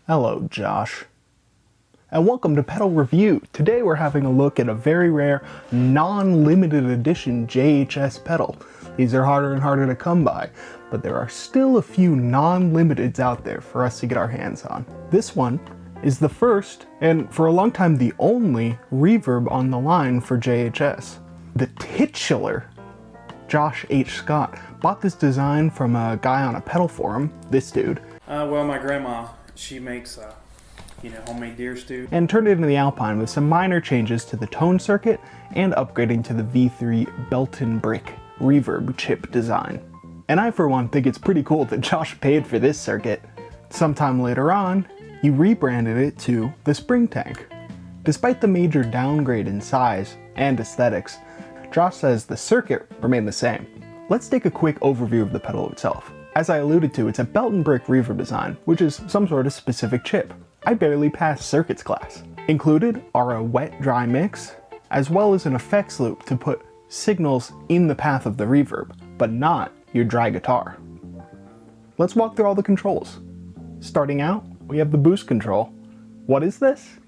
Hello, Josh. And welcome to Pedal Review. Today we're having a look at a very rare, non-limited edition JHS pedal. These are harder and harder to come by, but there are still a few non-limiteds out there for us to get our hands on. This one is the first, and for a long time the only, reverb on the line for JHS. The titular Josh H. Scott bought this design from a guy on a pedal forum, this dude. Well, my grandma, she makes, homemade deer stew. And turned it into the Alpine with some minor changes to the tone circuit and upgrading to the V3 Belton Brick reverb chip design. And I, for one, think it's pretty cool that Josh paid for this circuit. Sometime later on, he rebranded it to the Spring Tank. Despite the major downgrade in size and aesthetics, Josh says the circuit remained the same. Let's take a quick overview of the pedal itself. As I alluded to, it's a Belton Brick reverb design, which is some sort of specific chip. I barely passed circuits class. Included are a wet-dry mix, as well as an effects loop to put signals in the path of the reverb, but not your dry guitar. Let's walk through all the controls. Starting out, we have the boost control. What is this?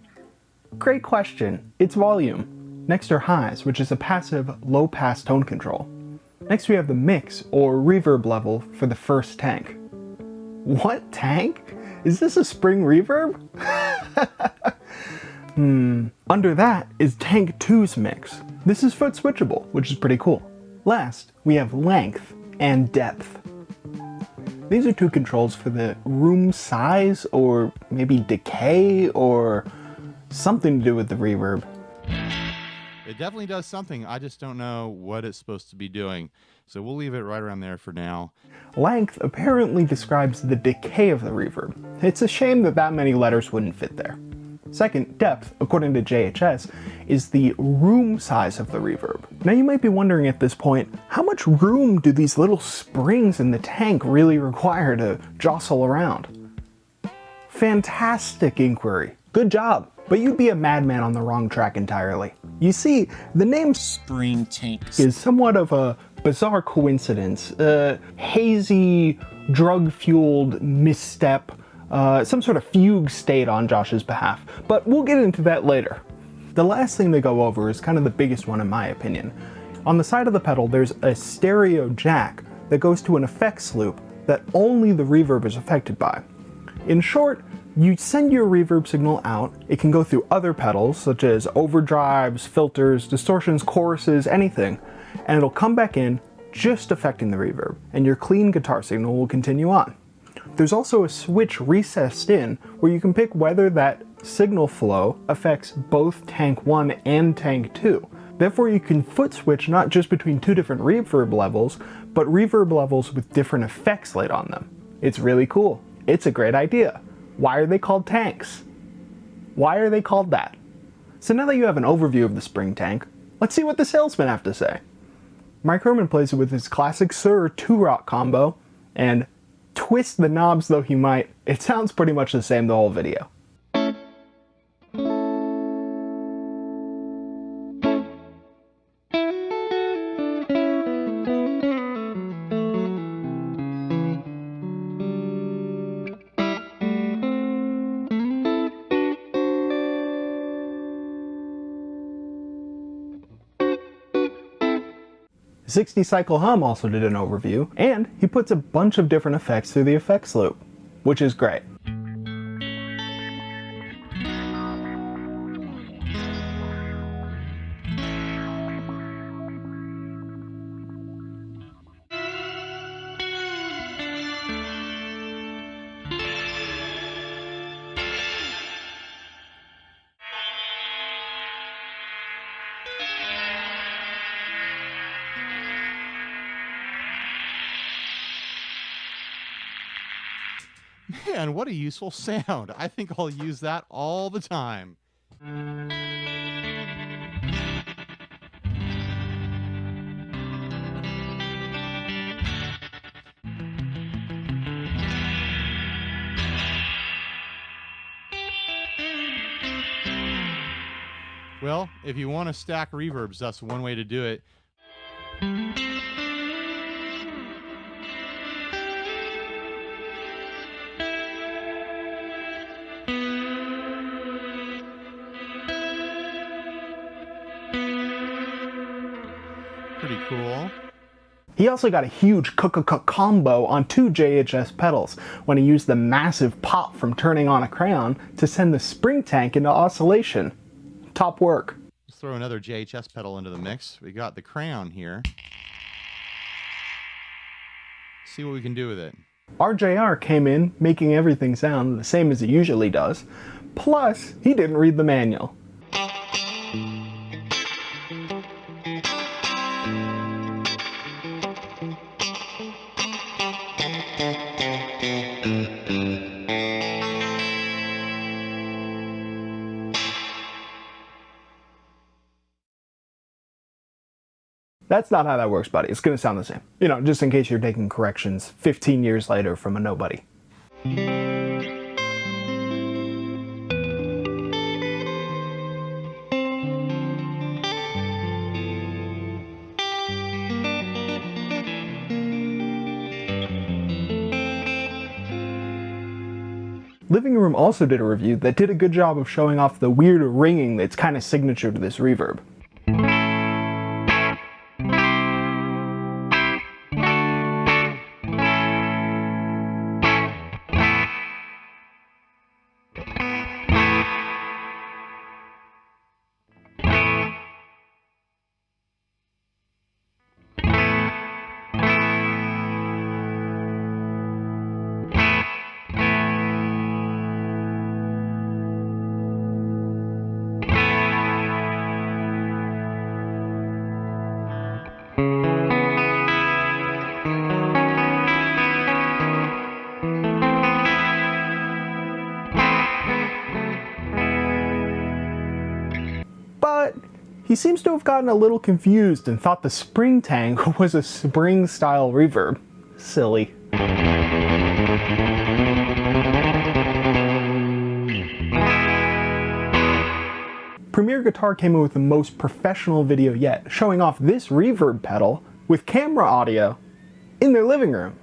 Great question. It's volume. Next are highs, which is a passive low-pass tone control. Next we have the mix, or reverb level, for the first tank. What tank? Is this a spring reverb? Under that is tank 2's mix. This is foot switchable, which is pretty cool. Last, we have length and depth. These are two controls for the room size, or maybe decay, or something to do with the reverb. It definitely does something. I just don't know what it's supposed to be doing. So we'll leave it right around there for now. Length apparently describes the decay of the reverb. It's a shame that that many letters wouldn't fit there. Second, depth, according to JHS, is the room size of the reverb. Now you might be wondering at this point, how much room do these little springs in the tank really require to jostle around? Fantastic inquiry. Good job. But you'd be a madman on the wrong track entirely. You see, the name Spring Tanks is somewhat of a bizarre coincidence, a hazy, drug-fueled misstep, some sort of fugue state on Josh's behalf, but we'll get into that later. The last thing to go over is kind of the biggest one in my opinion. On the side of the pedal, there's a stereo jack that goes to an effects loop that only the reverb is affected by. In short, you send your reverb signal out, it can go through other pedals such as overdrives, filters, distortions, choruses, anything, and it'll come back in just affecting the reverb, and your clean guitar signal will continue on. There's also a switch recessed in where you can pick whether that signal flow affects both tank 1 and tank 2. Therefore you can foot switch not just between two different reverb levels, but reverb levels with different effects laid on them. It's really cool. It's a great idea. Why are they called tanks? Why are they called that? So now that you have an overview of the Spring Tank, let's see what the salesmen have to say. Mike Herman plays it with his classic Sir 2-rock combo, and twist the knobs though he might, it sounds pretty much the same the whole video. 60 Cycle Hum also did an overview, and he puts a bunch of different effects through the effects loop, which is great. Man, what a useful sound. I think I'll use that all the time. Well, if you want to stack reverbs, that's one way to do it. pretty cool. He also got a huge combo on 2 JHS pedals when he used the massive pop from turning on a crayon to send the spring tank into oscillation. Top work. Let's throw another JHS pedal into the mix. We got the crayon here. See what we can do with it. RJR came in making everything sound the same as it usually does, plus he didn't read the manual. That's not how that works, buddy. It's gonna sound the same. You know, just in case you're taking corrections 15 years later from a nobody. Living Room also did a review that did a good job of showing off the weird ringing that's kind of signature to this reverb. But he seems to have gotten a little confused and thought the spring tank was a spring-style reverb. Silly. Premier Guitar came in with the most professional video yet, showing off this reverb pedal with camera audio in their living room.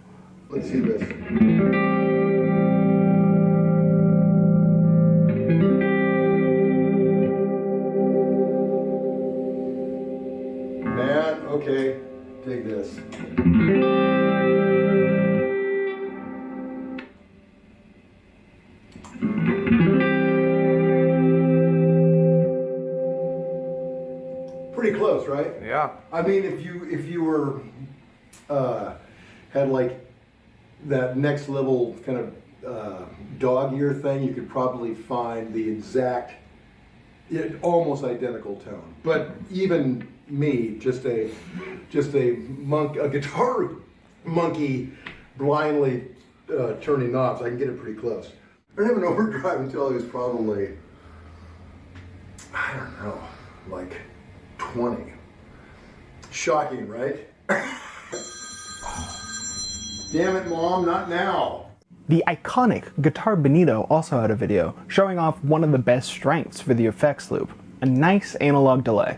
Let's see this. Man, okay, dig this. Pretty close, right? Yeah. I mean, if you were had like that next level kind of dog ear thing, you could probably find the exact, almost identical tone. But even me, just a guitar monkey, blindly turning knobs, I can get it pretty close. I didn't have an overdrive until I was probably, I don't know, like 20. Shocking, right? Damn it, Mom, not now. The iconic Guitar Bonito also had a video showing off one of the best strengths for the effects loop, a nice analog delay.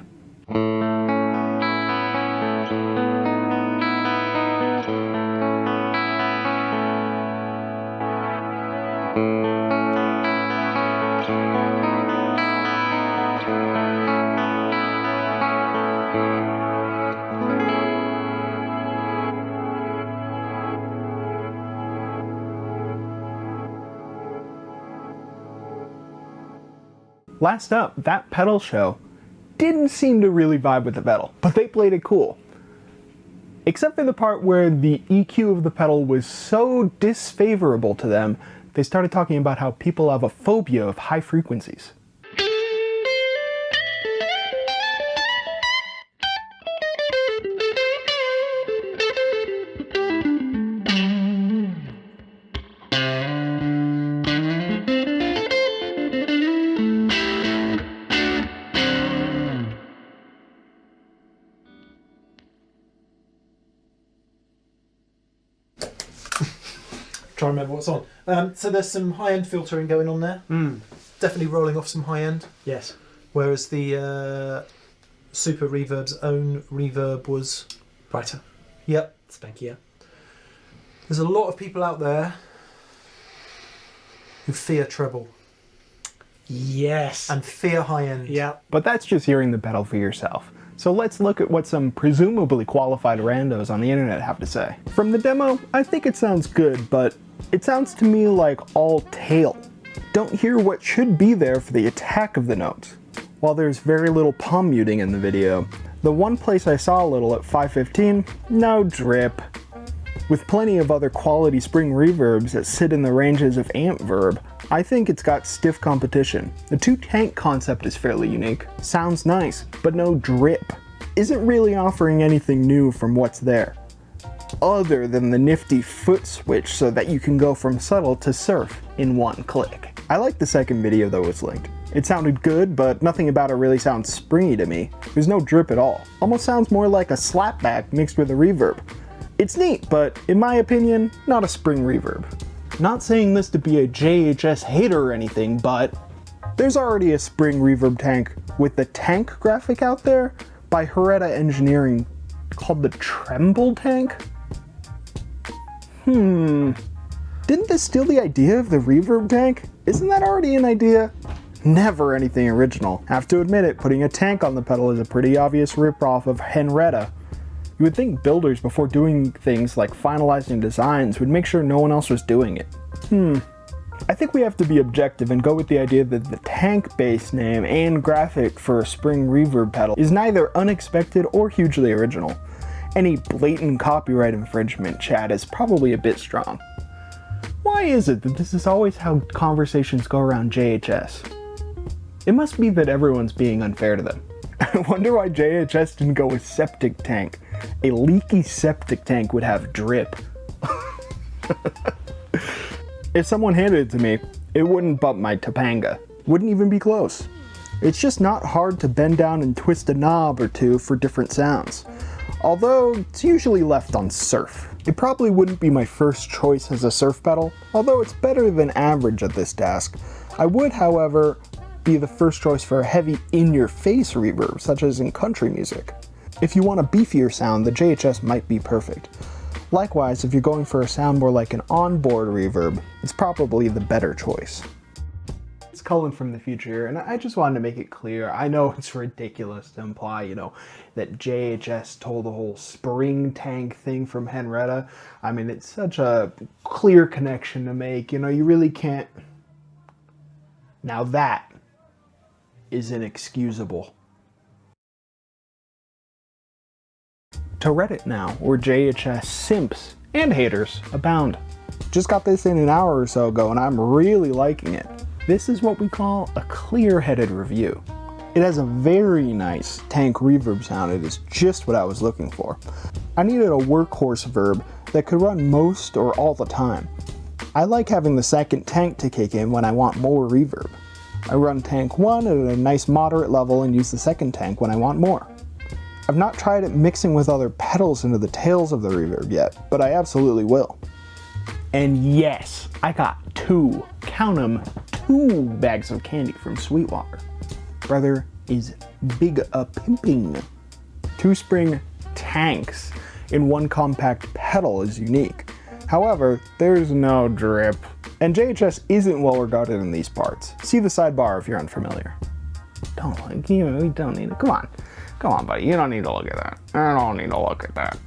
Last up, that pedal show didn't seem to really vibe with the pedal, but they played it cool. Except for the part where the EQ of the pedal was so disfavorable to them, they started talking about how people have a phobia of high frequencies. Try and remember what's on. So there's some high-end filtering going on there. Definitely rolling off some high-end. Yes. Whereas the Super Reverb's own reverb was... Brighter. Yep. Spankier. There's a lot of people out there who fear treble Yes. and fear high-end. Yeah. But that's just hearing the pedal for yourself. So let's look at what some presumably qualified randos on the internet have to say. From the demo, I think it sounds good, but it sounds to me like all tail. Don't hear what should be there for the attack of the notes. While there's very little palm muting in the video, the one place I saw a little at 515, no drip. With plenty of other quality spring reverbs that sit in the ranges of amp verb, I think it's got stiff competition. The two-tank concept is fairly unique. Sounds nice, but no drip. Isn't really offering anything new from what's there, other than the nifty foot switch so that you can go from subtle to surf in one click. I like the second video though it's linked. It sounded good, but nothing about it really sounds springy to me. There's no drip at all. Almost sounds more like a slapback mixed with a reverb. It's neat, but in my opinion, not a spring reverb. Not saying this to be a JHS hater or anything, but there's already a spring reverb tank with the tank graphic out there by Hereta Engineering called the Tremble tank? Didn't this steal the idea of the reverb tank? Isn't that already an idea? Never anything original. Have to admit it, putting a tank on the pedal is a pretty obvious ripoff of Henretta. You would think builders, before doing things like finalizing designs, would make sure no one else was doing it. I think we have to be objective and go with the idea that the tank base name and graphic for a spring reverb pedal is neither unexpected or hugely original. Any blatant copyright infringement chat is probably a bit strong. Why is it that this is always how conversations go around JHS? It must be that everyone's being unfair to them. I wonder why JHS didn't go with septic tank. A leaky septic tank would have drip. If someone handed it to me, it wouldn't bump my Topanga. Wouldn't even be close. It's just not hard to bend down and twist a knob or two for different sounds. Although it's usually left on surf. It probably wouldn't be my first choice as a surf pedal, although it's better than average at this task. I would, however, be the first choice for a heavy in-your-face reverb, such as in country music. If you want a beefier sound, the JHS might be perfect. Likewise, if you're going for a sound more like an onboard reverb, it's probably the better choice. It's Cullen from the future, and I just wanted to make it clear. I know it's ridiculous to imply, that JHS told the whole spring tank thing from Henretta. I mean, it's such a clear connection to make, you really can't. Now that is inexcusable. To Reddit now, where JHS simps and haters abound. Just got this in an hour or so ago and I'm really liking it. This is what we call a clear-headed review. It has a very nice tank reverb sound. It is just what I was looking for. I needed a workhorse verb that could run most or all the time. I like having the second tank to kick in when I want more reverb. I run tank 1 at a nice moderate level and use the second tank when I want more. I've not tried it mixing with other pedals into the tails of the reverb yet, but I absolutely will. And yes, I got 2, count 'em, 2 bags of candy from Sweetwater. Brother is big a pimping. 2 spring tanks in one compact pedal is unique. However, there's no drip. And JHS isn't well regarded in these parts. See the sidebar if you're unfamiliar. You don't need it. Come on, buddy. You don't need to look at that. I don't need to look at that.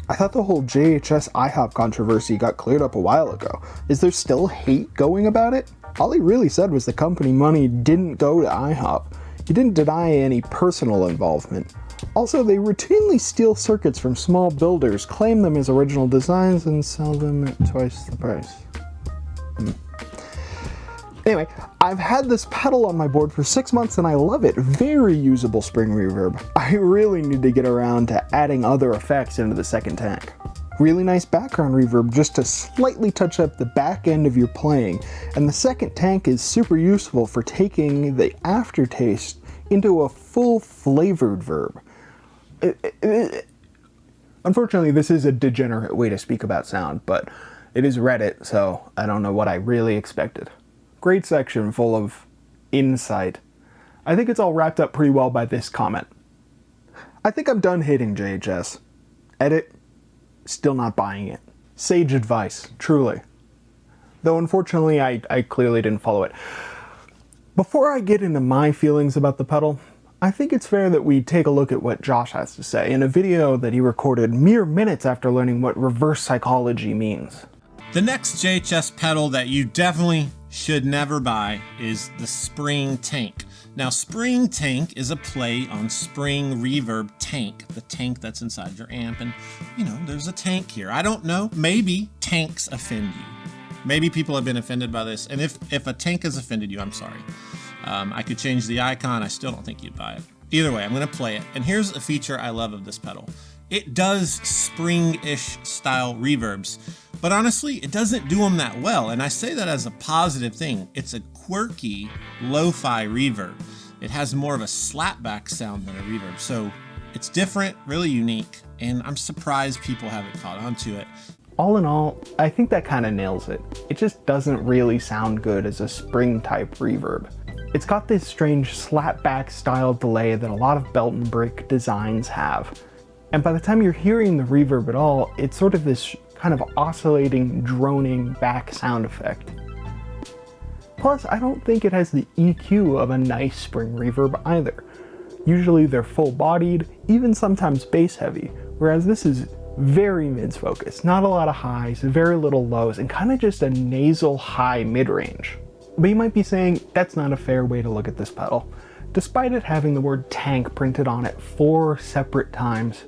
I thought the whole JHS IHOP controversy got cleared up a while ago. Is there still hate going about it? All he really said was the company money didn't go to IHOP. He didn't deny any personal involvement. Also, they routinely steal circuits from small builders, claim them as original designs, and sell them at twice the price. Anyway, I've had this pedal on my board for 6 months and I love it. Very usable spring reverb. I really need to get around to adding other effects into the second tank. Really nice background reverb just to slightly touch up the back end of your playing, and the second tank is super useful for taking the aftertaste into a full flavored verb. Unfortunately, this is a degenerate way to speak about sound, but it is Reddit, so I don't know what I really expected. Great section full of insight. I think it's all wrapped up pretty well by this comment. I think I'm done hating JHS. Edit, still not buying it. Sage advice, truly. Though unfortunately I clearly didn't follow it. Before I get into my feelings about the pedal, I think it's fair that we take a look at what Josh has to say in a video that he recorded mere minutes after learning what reverse psychology means. The next JHS pedal that you definitely should never buy is the Spring Tank. Now, Spring Tank is a play on Spring Reverb Tank, the tank that's inside your amp. And, you know, there's a tank here. I don't know. Maybe tanks offend you. Maybe people have been offended by this. And if a tank has offended you, I'm sorry. I could change the icon. I still don't think you'd buy it. Either way, I'm going to play it. And here's a feature I love of this pedal. It does spring-ish style reverbs, but honestly, it doesn't do them that well. And I say that as a positive thing. It's a quirky lo-fi reverb. It has more of a slapback sound than a reverb. So it's different, really unique, and I'm surprised people haven't caught on to it. All in all, I think that kind of nails it. It just doesn't really sound good as a spring type reverb. It's got this strange slapback style delay that a lot of belt and brick designs have. And by the time you're hearing the reverb at all, it's sort of this kind of oscillating, droning back sound effect. Plus, I don't think it has the EQ of a nice spring reverb either. Usually they're full-bodied, even sometimes bass-heavy, whereas this is very mids focused, not a lot of highs, very little lows, and kind of just a nasal high mid-range. But you might be saying that's not a fair way to look at this pedal. Despite it having the word tank printed on it 4 separate times,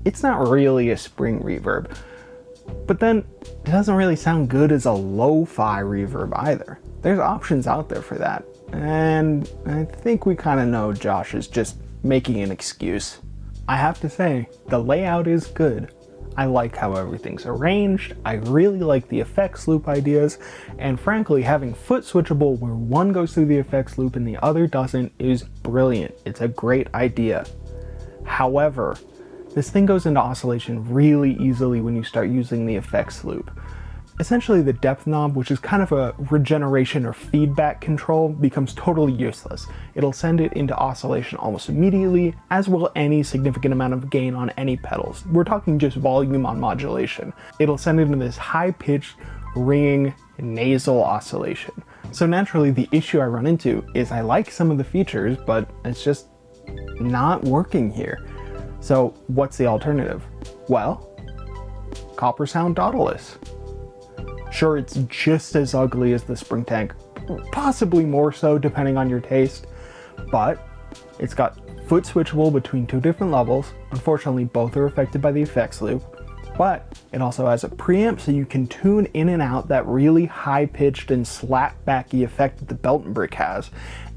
it's not really a spring reverb. But then it doesn't really sound good as a lo-fi reverb either. There's options out there for that, and I think we kind of know Josh is just making an excuse. I have to say, the layout is good. I like how everything's arranged, I really like the effects loop ideas, and frankly, having foot switchable where one goes through the effects loop and the other doesn't is brilliant. It's a great idea. However, this thing goes into oscillation really easily when you start using the effects loop. Essentially, the depth knob, which is kind of a regeneration or feedback control, becomes totally useless. It'll send it into oscillation almost immediately, as will any significant amount of gain on any pedals. We're talking just volume on modulation. It'll send it into this high-pitched, ringing, nasal oscillation. So naturally, the issue I run into is I like some of the features, but it's just not working here. So what's the alternative? Well, copper sound Daedalus. Sure, it's just as ugly as the Spring Tank, possibly more so depending on your taste, but it's got foot switchable between 2 different levels. Unfortunately, both are affected by the effects loop, but it also has a preamp so you can tune in and out that really high-pitched and slap-backy effect that the belt and brick has,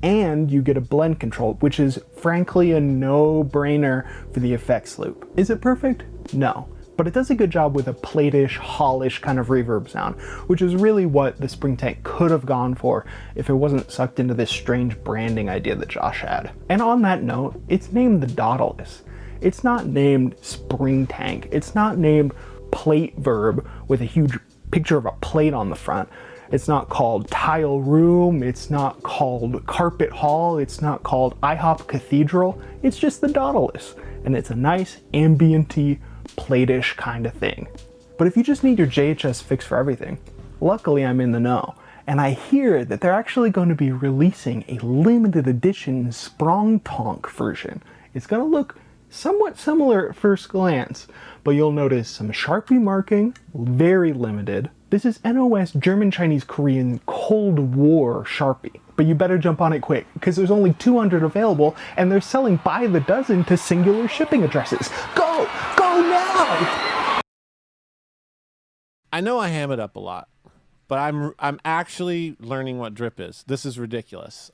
and you get a blend control, which is frankly a no-brainer for the effects loop. Is it perfect? No. But it does a good job with a plate-ish, hall-ish kind of reverb sound, which is really what the Spring Tank could have gone for if it wasn't sucked into this strange branding idea that Josh had. And on that note, it's named the Daedalus. It's not named Spring Tank. It's not named Plate Verb with a huge picture of a plate on the front. It's not called Tile Room. It's not called Carpet Hall. It's not called IHOP Cathedral. It's just the Daedalus. And it's a nice, ambient-y, plate-ish kind of thing. But if you just need your JHS fix for everything, luckily I'm in the know. And I hear that they're actually going to be releasing a limited edition Sprung Tonk version. It's going to look somewhat similar at first glance, but you'll notice some Sharpie marking, very limited. This is NOS German, Chinese, Korean Cold War Sharpie. But you better jump on it quick, because there's only 200 available, and they're selling by the dozen to singular shipping addresses. Go! Go now! I know I ham it up a lot, but I'm actually learning what drip is. This is ridiculous.